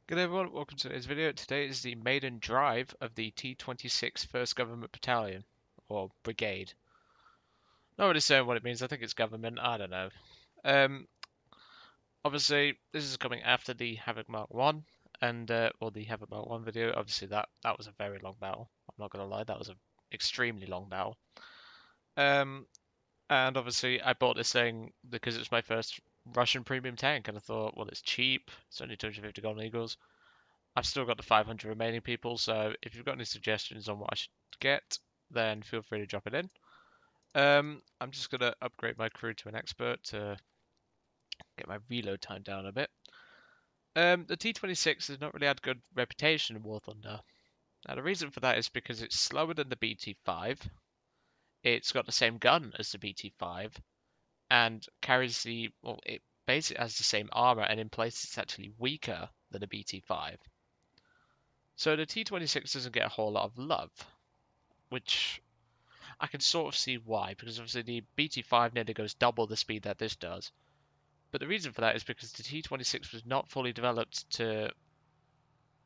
Good day everyone, welcome to today's video. Today is the Maiden Drive of the T-26 1st Government Battalion, or Brigade. Not really saying what it means, I think it's government, I don't know. Um, Obviously, this is coming after the Havoc Mark 1, or the Havoc Mark 1 video. Obviously that was a very long battle, I'm not going to lie, that was an extremely long battle. And obviously I bought this thing because it's my first Russian premium tank, and I thought, well, it's cheap, it's only 250 Golden Eagles. I've still got the 500 remaining people, so if you've got any suggestions on what I should get, then feel free to drop it in. I'm just going to upgrade my crew to an expert to get my reload time down a bit. The T-26 has not really had a good reputation in War Thunder. Now, the reason for that is because it's slower than the BT-5, it's got the same gun as the BT-5, and carries it basically has the same armor, and in places it's actually weaker than the BT-5. So the T-26 doesn't get a whole lot of love, which I can sort of see why, because obviously the BT-5 nearly goes double the speed that this does. But the reason for that is because the T-26 was not fully developed to,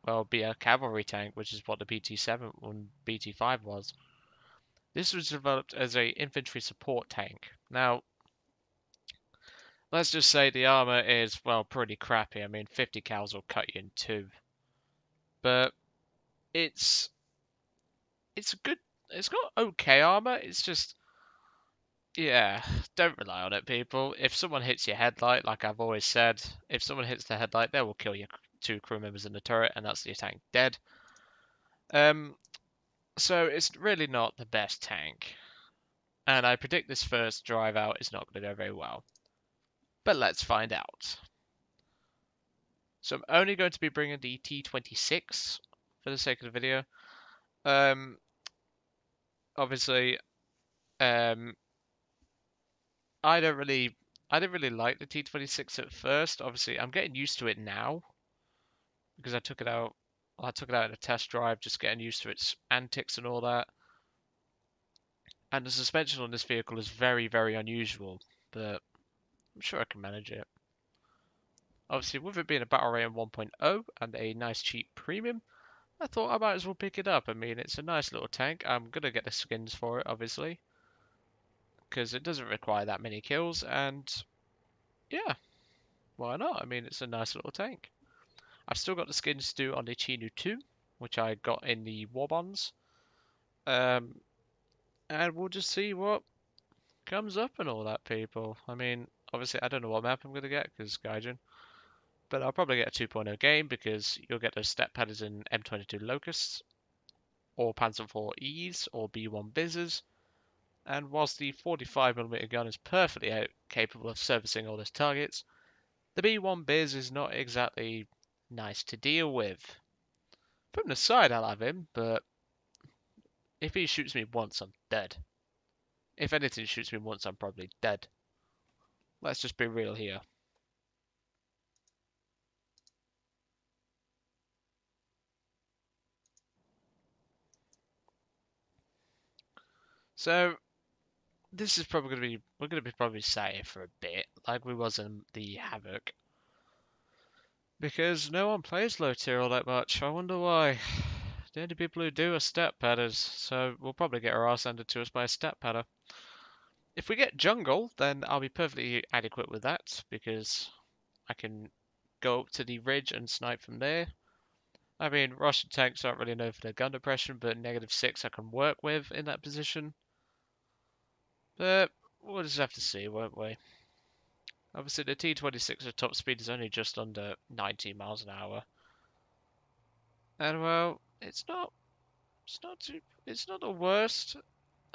well, be a cavalry tank, which is what the BT-7 and BT-5 was. This was developed as a infantry support tank. Now, let's just say the armor is, well, pretty crappy. I mean, 50 cals will cut you in two. But it's it's a good, it's got okay armor. It's just, yeah, don't rely on it, people. If someone hits your headlight, like I've always said, if someone hits the headlight, they will kill your two crew members in the turret, and that's the tank dead. Um, so it's really not the best tank, and I predict this first drive out is not going to go very well. But let's find out. So I'm only going to be bringing the T-26 for the sake of the video. Um, Obviously, um, I don't really I didn't really like the T-26 at first. Obviously, I'm getting used to it now because I took it out. I took it out in a test drive, just getting used to its antics and all that. And the suspension on this vehicle is very, very unusual, but I'm sure I can manage it. Obviously, with it being a Battle Rating 1.0 and a nice cheap premium, I thought I might as well pick it up. I mean, it's a nice little tank. I'm gonna get the skins for it, obviously, because it doesn't require that many kills, and yeah, why not? I mean, it's a nice little tank. I've still got the skins to do on the Chinu 2, which I got in the War Bonds. Um, and we'll just see what comes up and all that, people. I mean, obviously, I don't know what map I'm going to get because Gaijin, but I'll probably get a 2.0 game because you'll get those step padders in M22 Locusts, or Panzer IV Es, or B1 Bizzes. And whilst the 45mm gun is perfectly capable of servicing all those targets, the B1 Biz is not exactly nice to deal with. From the side, I'll have him, but if he shoots me once, I'm dead. If anything shoots me once, I'm probably dead. Let's just be real here. So this is probably we're gonna be probably sat here for a bit, like we was in the Havoc, because no one plays low tier all that much. I wonder why. The only people who do are step padders, so we'll probably get our arse handed to us by a step padder. If we get jungle, then I'll be perfectly adequate with that, because I can go up to the ridge and snipe from there. I mean, Russian tanks aren't really known for their gun depression, but -6 I can work with in that position. But we'll just have to see, won't we? Obviously, the T-26's top speed is only just under 90 miles an hour. And well, it's not the worst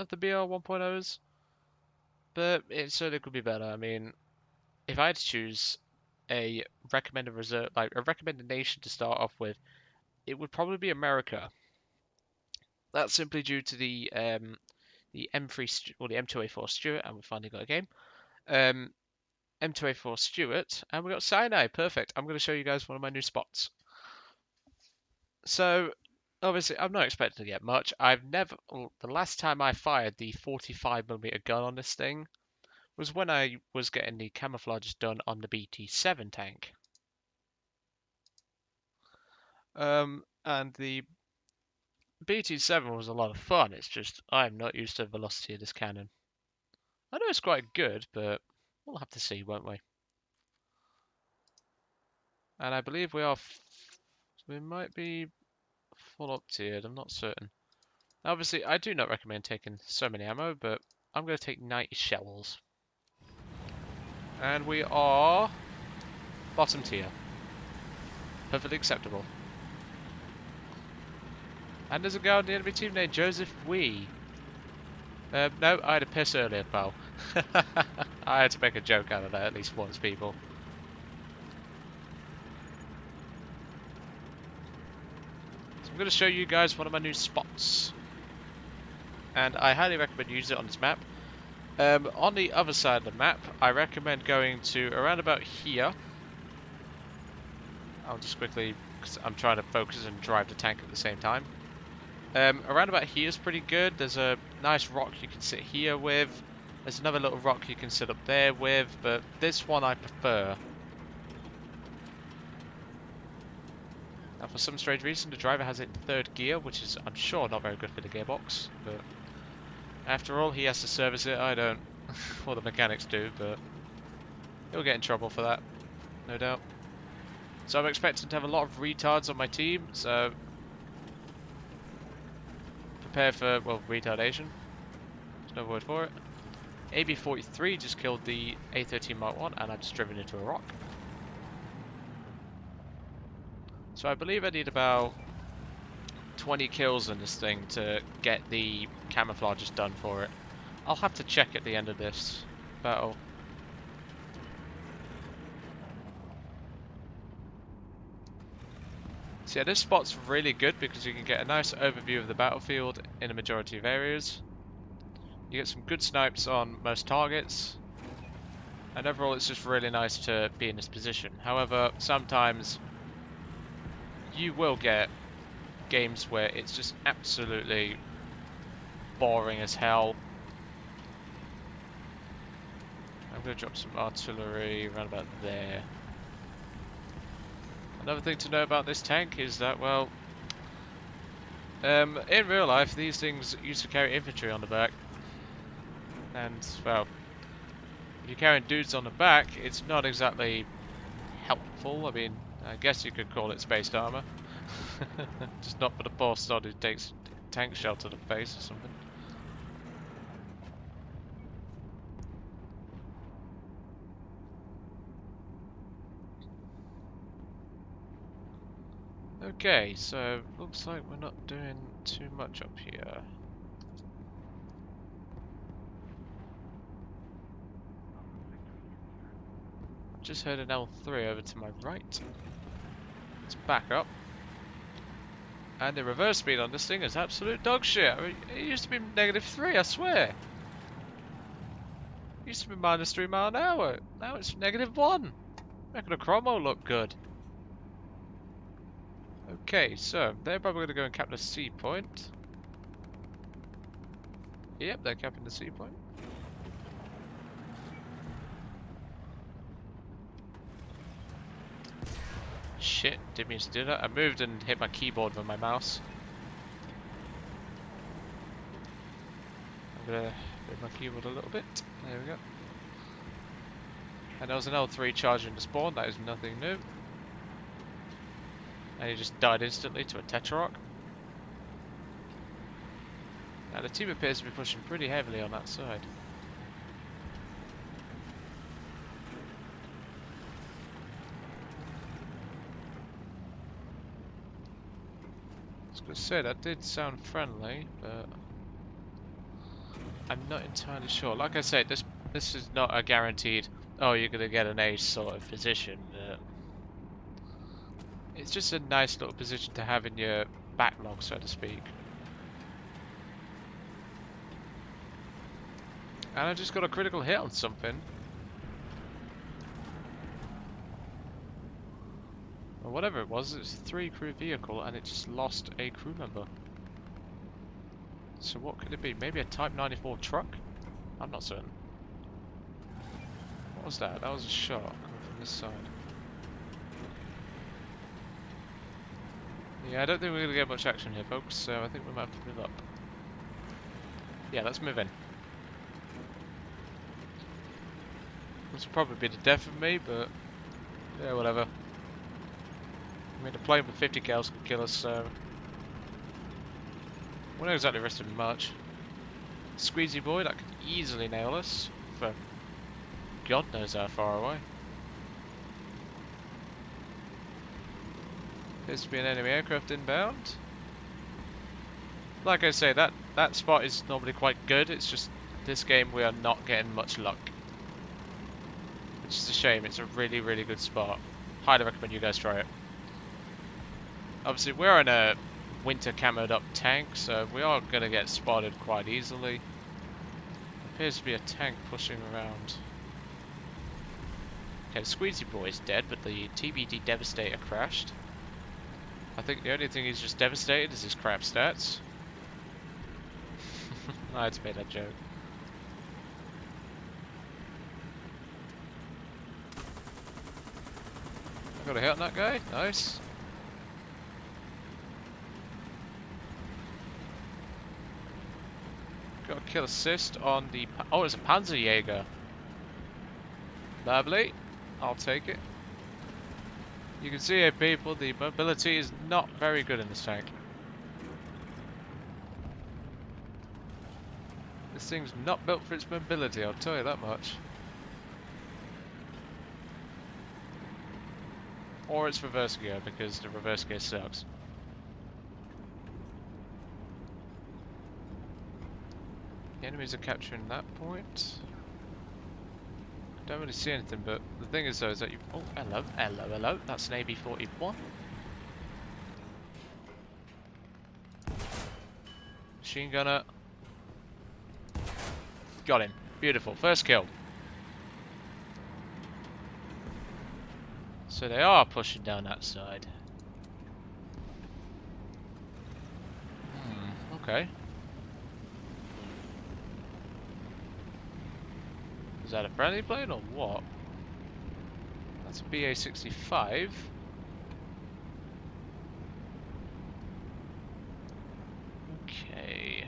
of the BR 1.0s, but it certainly could be better. I mean, if I had to choose a recommended reserve, like a recommended nation to start off with, it would probably be America. That's simply due to the M3 or the M2A4 Stuart, and we finally got a game. M2A4 Stuart, and we got Sinai. Perfect. I'm going to show you guys one of my new spots. So, obviously, I'm not expecting to get much. The last time I fired the 45mm gun on this thing was when I was getting the camouflages done on the BT7 tank. And the BT7 was a lot of fun. It's just I'm not used to the velocity of this cannon. I know it's quite good, but we'll have to see, won't we? And I believe we are. We might be full up tiered. I'm not certain. Obviously, I do not recommend taking so many ammo, but I'm going to take 90 shells. And we are bottom tier. Perfectly acceptable. And there's a guy on the enemy team named Joseph Wee. No, I had a piss earlier, pal. I had to make a joke out of that at least once, people. So I'm going to show you guys one of my new spots. And I highly recommend using it on this map. On the other side of the map, I recommend going to around about here. I'll just quickly, because I'm trying to focus and drive the tank at the same time. Around about here is pretty good. There's a nice rock you can sit here with. There's another little rock you can sit up there with, but this one I prefer. Now, for some strange reason, the driver has it in third gear, which is, I'm sure, not very good for the gearbox. But after all, he has to service it. I don't. Well, the mechanics do, but he'll get in trouble for that, no doubt. So I'm expecting to have a lot of retards on my team, so prepare for, well, retardation. There's no word for it. AB-43 just killed the A-13 Mark 1, and I've just driven into a rock. So I believe I need about 20 kills in this thing to get the camouflages done for it. I'll have to check at the end of this battle. So yeah, this spot's really good because you can get a nice overview of the battlefield in a majority of areas. You get some good snipes on most targets. And overall it's just really nice to be in this position. However, sometimes you will get games where it's just absolutely boring as hell. I'm going to drop some artillery around about there. Another thing to know about this tank is that, well, in real life these things used to carry infantry on the back. And, well, if you're carrying dudes on the back, it's not exactly helpful. I mean, I guess you could call it spaced armor. Just not for the poor sod who takes tank shell to the face or something. Okay, so looks like we're not doing too much up here. Just heard an L3 over to my right. Let's back up. And the reverse speed on this thing is absolute dog shit. I mean, it used to be -3, I swear. It used to be -3 miles an hour. Now it's -1. Making a chromo look good. Okay, so they're probably going to go and cap the C point. Yep, they're capping the C point. Shit, didn't mean to do that. I moved and hit my keyboard with my mouse. I'm gonna move my keyboard a little bit. There we go. And there was an L3 charging the spawn, that is nothing new. And he just died instantly to a Tetrarch. Now the team appears to be pushing pretty heavily on that side. I was going to say, that did sound friendly, but I'm not entirely sure. Like I said, this is not a guaranteed, oh, you're going to get an ace sort of position. It's just a nice little position to have in your backlog, so to speak. And I just got a critical hit on something. Or whatever it was a 3-crew vehicle and it just lost a crew member. So what could it be? Maybe a Type 94 truck? I'm not certain. What was that? That was a shot coming from this side. Yeah, I don't think we're going to get much action here, folks, so I think we might have to move up. Yeah, let's move in. This will probably be the death of me, but yeah, whatever. I mean, a plane with 50 cals could kill us, so we're not exactly risking much. Squeezy boy, that could easily nail us for God knows how far away. Appears to be an enemy aircraft inbound. Like I say, that spot is normally quite good. It's just this game we are not getting much luck, which is a shame. It's a really, really good spot. Highly recommend you guys try it. Obviously, we're on a winter camoed up tank, so we are going to get spotted quite easily. Appears to be a tank pushing around. Okay, Squeezy Boy is dead, but the TBD Devastator crashed. I think the only thing he's just devastated is his crap stats. I had to make that joke. Got a hit on that guy, nice. Got a kill assist on the... Oh, it's a Panzerjäger. Lovely. I'll take it. You can see here, people, the mobility is not very good in this tank. This thing's not built for its mobility, I'll tell you that much. Or its reverse gear, because the reverse gear sucks. The enemies are capturing that point. Don't really see anything, but the thing is though is that you... Oh, hello, hello, hello. That's an AB-41. Machine gunner. Got him. Beautiful. First kill. So they are pushing down that side. Okay. Is that a friendly plane or what? That's a BA-65. Okay.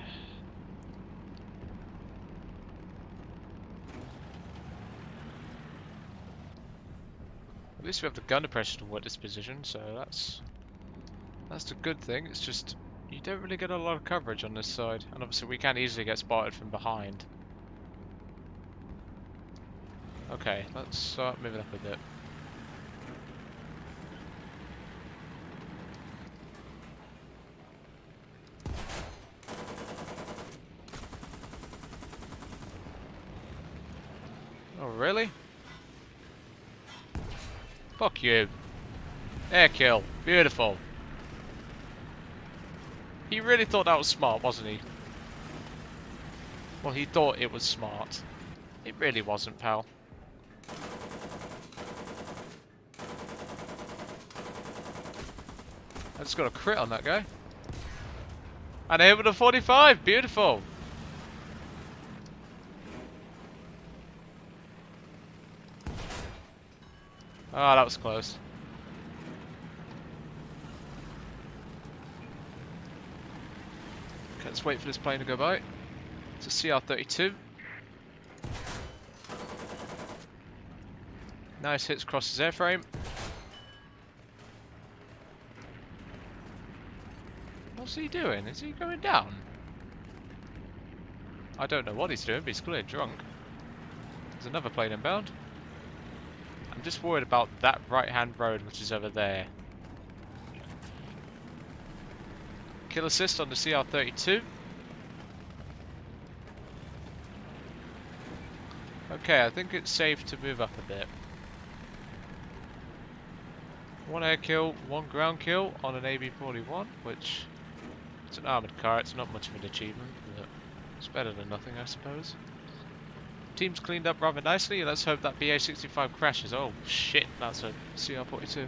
At least we have the gun depression to work this position, so that's the good thing. It's just you don't really get a lot of coverage on this side, and obviously we can easily get spotted from behind. Okay, let's start moving up a bit. Oh, really? Fuck you. Air kill. Beautiful. He really thought that was smart, wasn't he? Well, he thought it was smart. It really wasn't, pal. I just got a crit on that guy. And I hit with a 45. Beautiful. Ah, that was close. Okay, let's wait for this plane to go by. It's a CR-32. Nice hits across his airframe. What's he doing? Is he going down? I don't know what he's doing, but he's clearly drunk. There's another plane inbound. I'm just worried about that right-hand road, which is over there. Kill assist on the CR-32. Okay, I think it's safe to move up a bit. One air kill, one ground kill on an AB-41, which it's an armoured car, it's not much of an achievement, but it's better than nothing, I suppose. Team's cleaned up rather nicely, let's hope that BA-65 crashes. Oh shit, that's a CR-42.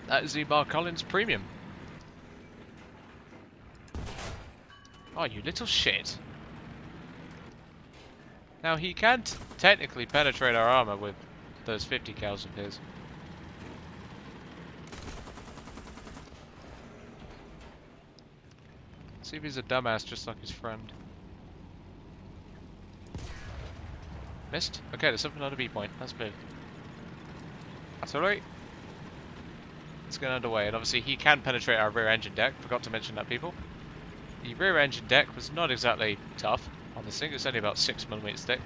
That is the Mark Collins Premium. Oh, you little shit. Now, he can technically penetrate our armour with those 50 cals of his. See if he's a dumbass just like his friend. Missed? Okay, there's something on the B point. Let's move. That's alright. Let's get underway. And obviously he can penetrate our rear engine deck. Forgot to mention that, people. The rear engine deck was not exactly tough on this thing. It's only about 6mm thick.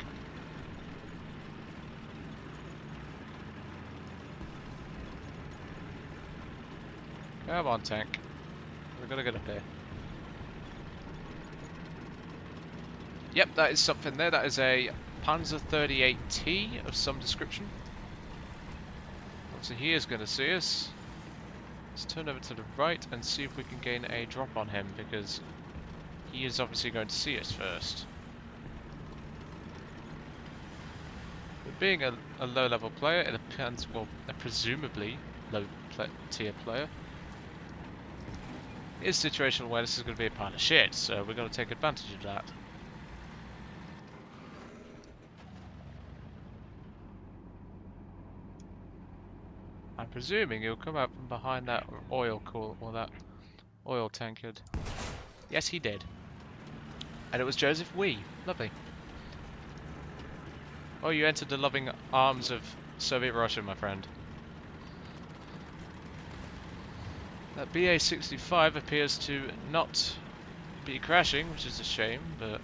Come on, tank. We're gonna get up here. Yep, that is something there. That is a Panzer 38T of some description. So he is going to see us. Let's turn over to the right and see if we can gain a drop on him, because he is obviously going to see us first. But being a low-level player, it depends, well, a presumably low-tier player, is situational awareness is going to be a pile of shit, so we're going to take advantage of that. I'm presuming he'll come out from behind that oil cool or that oil tankard. Yes, he did. And it was Joseph Wee. Lovely. Oh, you entered the loving arms of Soviet Russia, my friend. That BA-65 appears to not be crashing, which is a shame, but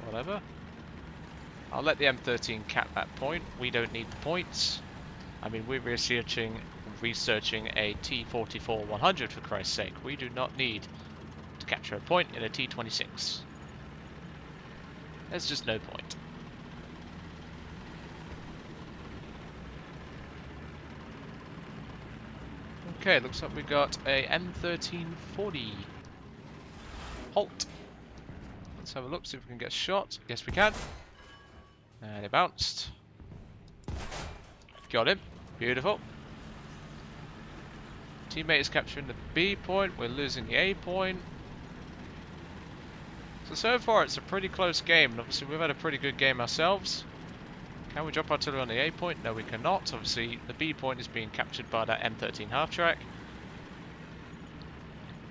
whatever. I'll let the M13 cap that point. We don't need the points. I mean, we're researching a T-44-100 for Christ's sake. We do not need to capture a point in a T-26. There's just no point. Okay, looks like we got a M1340. Halt. Let's have a look, see if we can get a shot. Yes, we can. And it bounced. Got him. Beautiful. Teammate is capturing the B point. We're losing the A point. So far it's a pretty close game, and obviously we've had a pretty good game ourselves. Can we drop artillery on the A point? No, we cannot. Obviously the B point is being captured by that M13 half-track.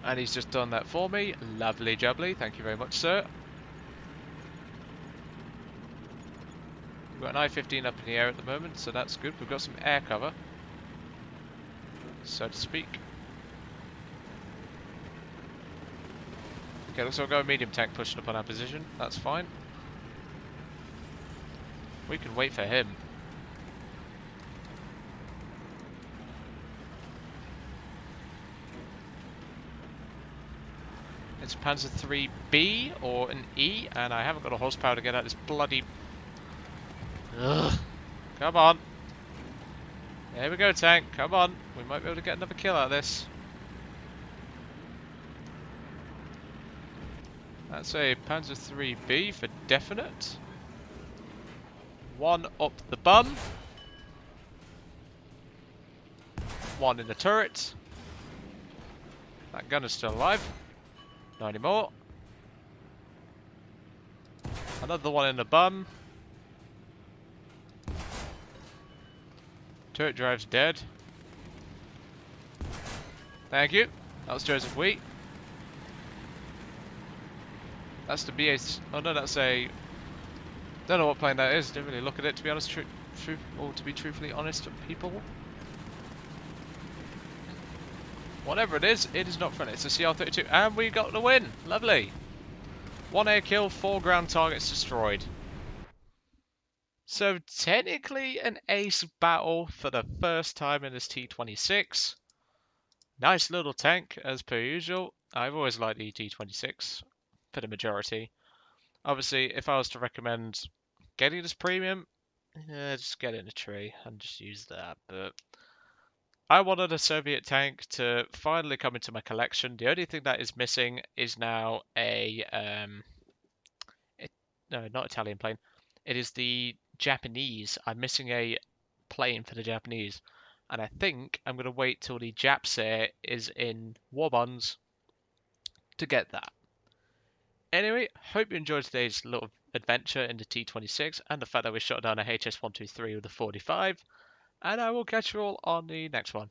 And he's just done that for me. Lovely jubbly. Thank you very much, sir. We've got an I-15 up in the air at the moment, so that's good. We've got some air cover, so to speak. Okay, looks like we've got a medium tank pushing up on our position. That's fine. We can wait for him. It's Panzer 3B or an E, and I haven't got a horsepower to get out this bloody... Ugh. Come on. There we go, tank. Come on. We might be able to get another kill out of this. That's a Panzer 3B for definite. One up the bum. One in the turret. That gun is still alive. Not anymore. Another one in the bum. Turret drive's dead. Thank you. That was Joseph Wheat. That's the BA. Oh no, that's a. Don't know what plane that is. Didn't really look at it, to be honest. To be truthfully honest, people. Whatever it is not friendly. It's a CR-32, and we got the win. Lovely. 1 air kill, 4 ground targets destroyed. So technically an ace battle for the first time in this T-26. Nice little tank as per usual. I've always liked the T-26 for the majority. Obviously, if I was to recommend getting this premium, just get it in a tree and just use that. But I wanted a Soviet tank to finally come into my collection. The only thing that is missing is now a no, not Italian plane. It is the Japanese. I'm missing a plane for the Japanese, and I think I'm going to wait till the Japsair is in war bonds to get that. Anyway, hope you enjoyed today's little adventure in the T-26 and the fact that we shot down a HS-123 with a 45, and I will catch you all on the next one.